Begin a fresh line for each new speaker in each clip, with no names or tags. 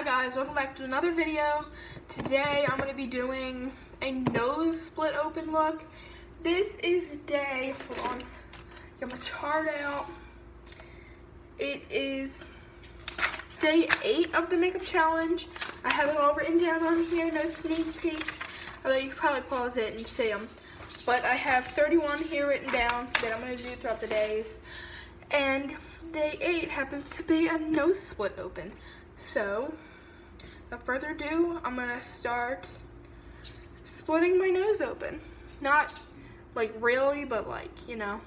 Hi guys, welcome back to another video. Today I'm going to be doing a nose split open look. This is day, hold on, get my chart out. It is day 8 of the makeup challenge. I have it all written down on here, no sneak peeks. Although you can probably pause it and see them. But I have 31 here written down that I'm going to do throughout the days. And day 8 happens to be a nose split open. So, without further ado, I'm gonna start splitting my nose open. Not like really, but like, you know,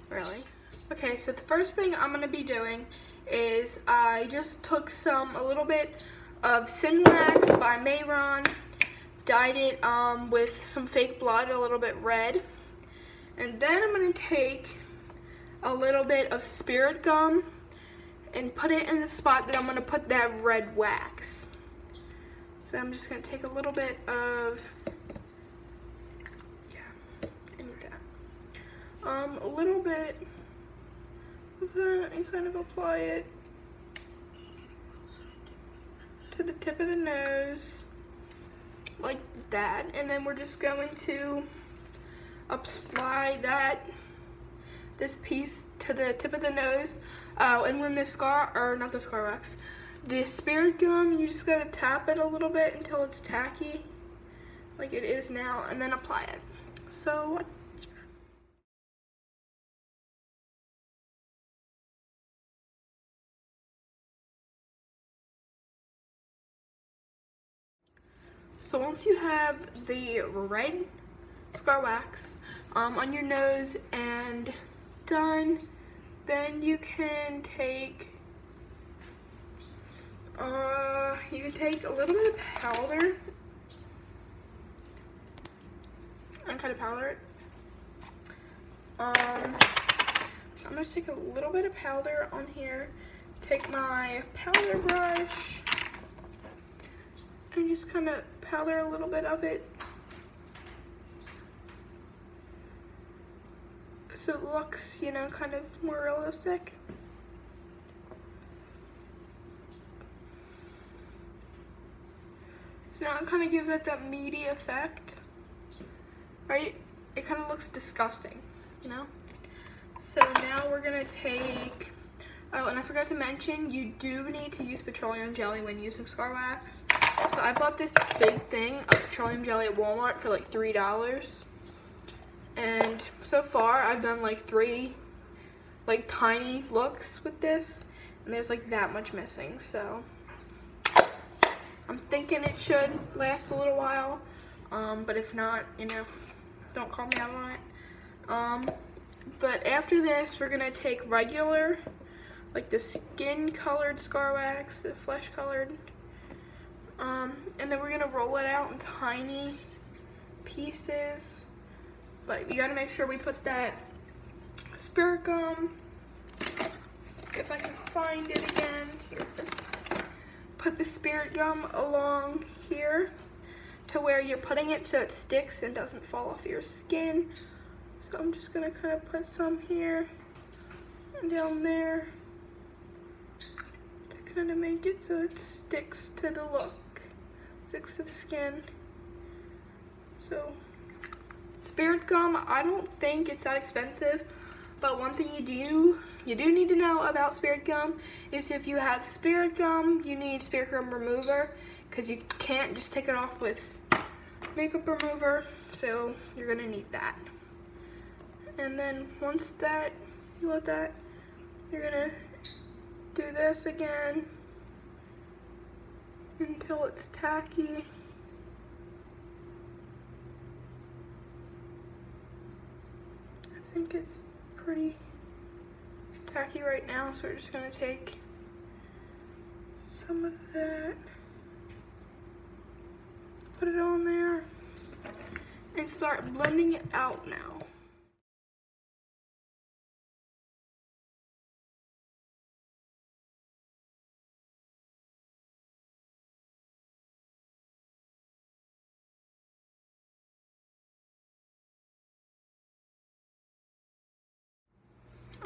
really. Okay, so the first thing I'm gonna be doing is I just took a little bit of Sin Wax by Mayron, dyed it with some fake blood, a little bit red. And then I'm gonna take a little bit of Spirit Gum and put it in the spot that I'm going to put that red wax. So I'm just going to take a little bit of, I need that. A little bit of that and kind of apply it to the tip of the nose, like that. And then we're just going to apply this piece to the tip of the nose. And when the Spirit Gum, you just gotta tap it a little bit until it's tacky, like it is now, and then apply it. So, once you have the red scar wax on your nose and done, then you can take a little bit of powder and kind of powder it. So I'm gonna take a little bit of powder on here, take my powder brush and just kind of powder a little bit of it so it looks, you know, kind of more realistic. So now it kind of gives it that meaty effect, right? It kind of looks disgusting, you know? So now we're gonna take, oh, and I forgot to mention, you do need to use petroleum jelly when using scar wax. So I bought this big thing of petroleum jelly at Walmart for like $3. And so far I've done like 3 like tiny looks with this, and there's like that much missing. So I'm thinking it should last a little while, but if not, you know, don't call me out on it. But after this, we're gonna take regular, like the skin colored scar wax, the flesh colored, and then we're gonna roll it out in tiny pieces. But you gotta make sure we put that Spirit Gum, if I can find it again, here it is. Put the Spirit Gum along here to where you're putting it so it sticks and doesn't fall off your skin. So I'm just gonna kind of put some here and down there to kind of make it so it sticks to the look, sticks to the skin. So Spirit Gum, I don't think it's that expensive, but one thing you do need to know about Spirit Gum is if you have Spirit Gum, you need Spirit Gum remover, because you can't just take it off with makeup remover, so you're gonna need that. And then once you let that, you're gonna do this again until it's tacky. I think it's pretty tacky right now, so we're just gonna take some of that, put it on there, and start blending it out now.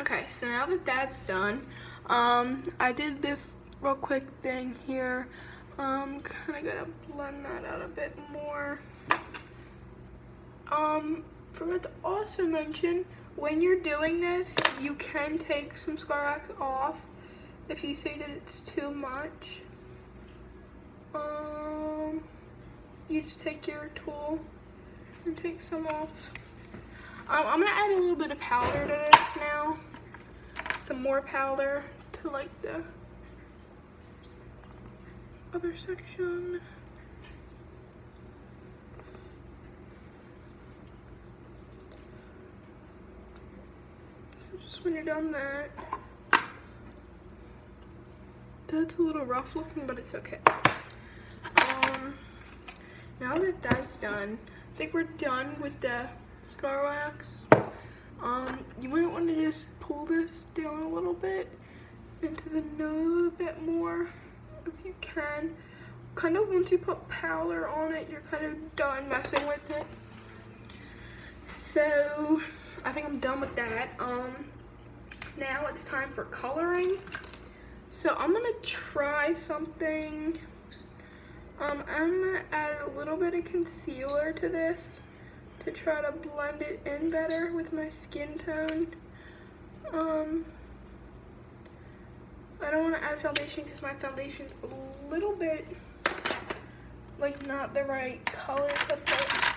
Okay, so now that that's done, I did this real quick thing here. Kind of gonna blend that out a bit more. Forgot to also mention, when you're doing this, you can take some scar wax off if you say that it's too much. You just take your tool and take some off. I'm gonna add a little bit of powder to this now. Some more powder to like the other section. So just when you're done that, that's a little rough looking, but it's okay. Now that that's done, I think we're done with the scar wax. You might want to just pull this down a little bit into the nose a bit more if you can. Kind of once you put powder on it, you're kind of done messing with it. So I think I'm done with that. Now it's time for coloring. So I'm gonna try something. I'm gonna add a little bit of concealer to this to try to blend it in better with my skin tone. I don't want to add foundation because my foundation's a little bit like not the right color to put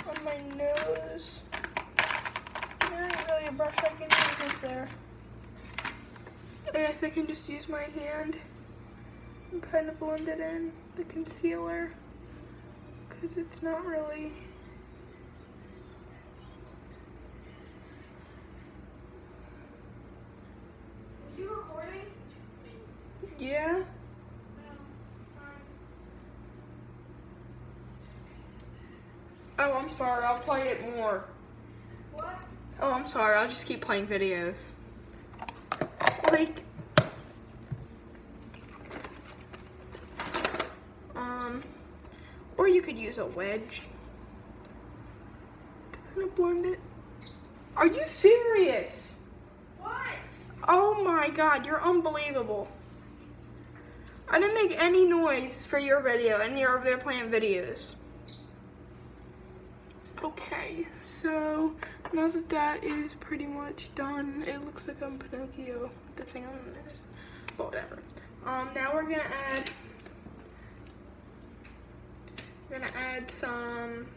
on my nose. There ain't really a brush I can use, is there? I guess I can just use my hand and kind of blend it in, the concealer, because it's not really...
Is you recording?
Yeah? Oh, I'm sorry, I'll play it more.
What?
Oh, I'm sorry, I'll just keep playing videos. Like, or you could use a wedge to kind of blend it. Are you serious?
What?
Oh my god, you're unbelievable. I didn't make any noise for your video and you're over there playing videos. Okay, so now that that is pretty much done, it looks like I'm Pinocchio with the thing on the nose. But whatever. Now we're gonna add some,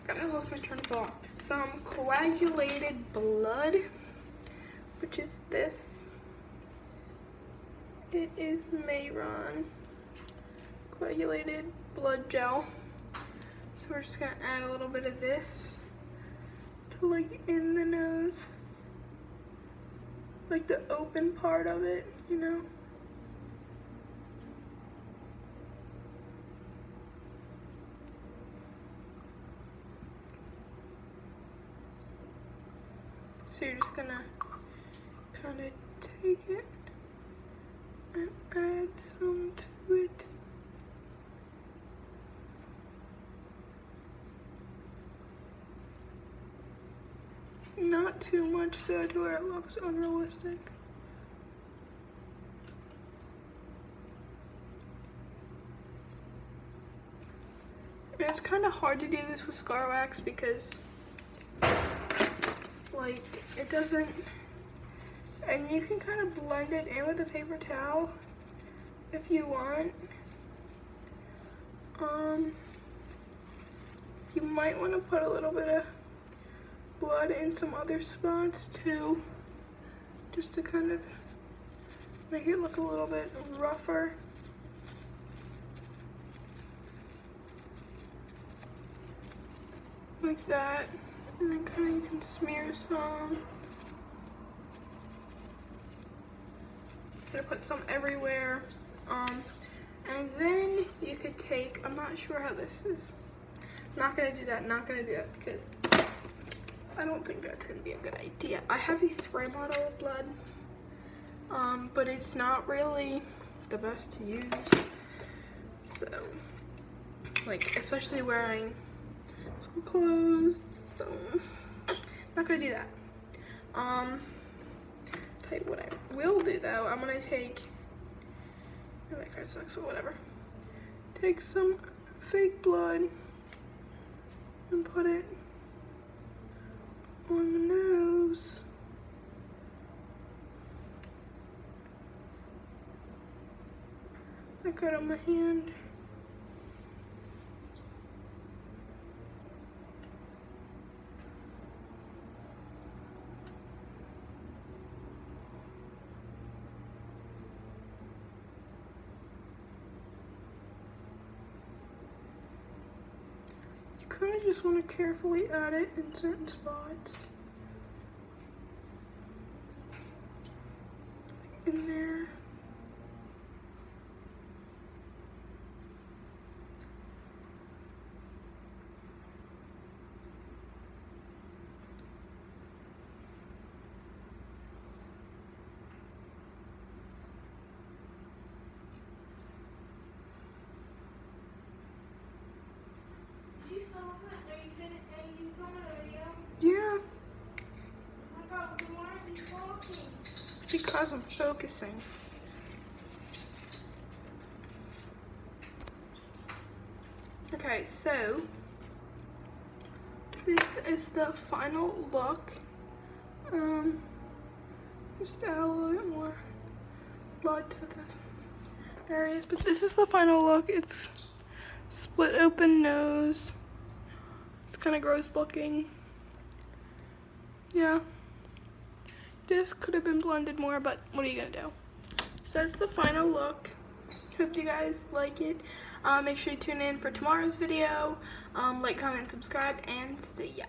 I lost my train of thought. Some coagulated blood, which is this. It is Mayron coagulated blood gel. So we're just gonna add a little bit of this to like in the nose, like the open part of it, you know? So you're just gonna kind of take it and add some to it. Not too much though to where it looks unrealistic. And it's kind of hard to do this with scar wax because like it doesn't, and you can kind of blend it in with a paper towel if you want. You might want to put a little bit of blood in some other spots too, just to kind of make it look a little bit rougher. Like that, and then kind of you can smear some. I'm gonna put some everywhere. And then you could take, I'm not sure how this is. Not gonna do that, because I don't think that's gonna be a good idea. I have a spray bottle of blood, but it's not really the best to use. So, like, especially wearing school clothes, so not gonna do that. tell you what I will do though. I'm gonna take, oh, that card sucks, but whatever. Take some fake blood and put it on the nose. I got it on my hand. Kind of just want to carefully add it in certain spots. In there.
You still on that? Are you filming a video?
Yeah,
Oh my god, then why aren't you talking?
because I'm focusing. Okay, so this is the final look. Just add a little bit more blood to the areas, but this is the final look. It's split open nose. It's kind of gross looking. Yeah. This could have been blended more, but what are you gonna do? So that's the final look. Hope you guys like it. Make sure you tune in for tomorrow's video. Like, comment, subscribe, and see ya.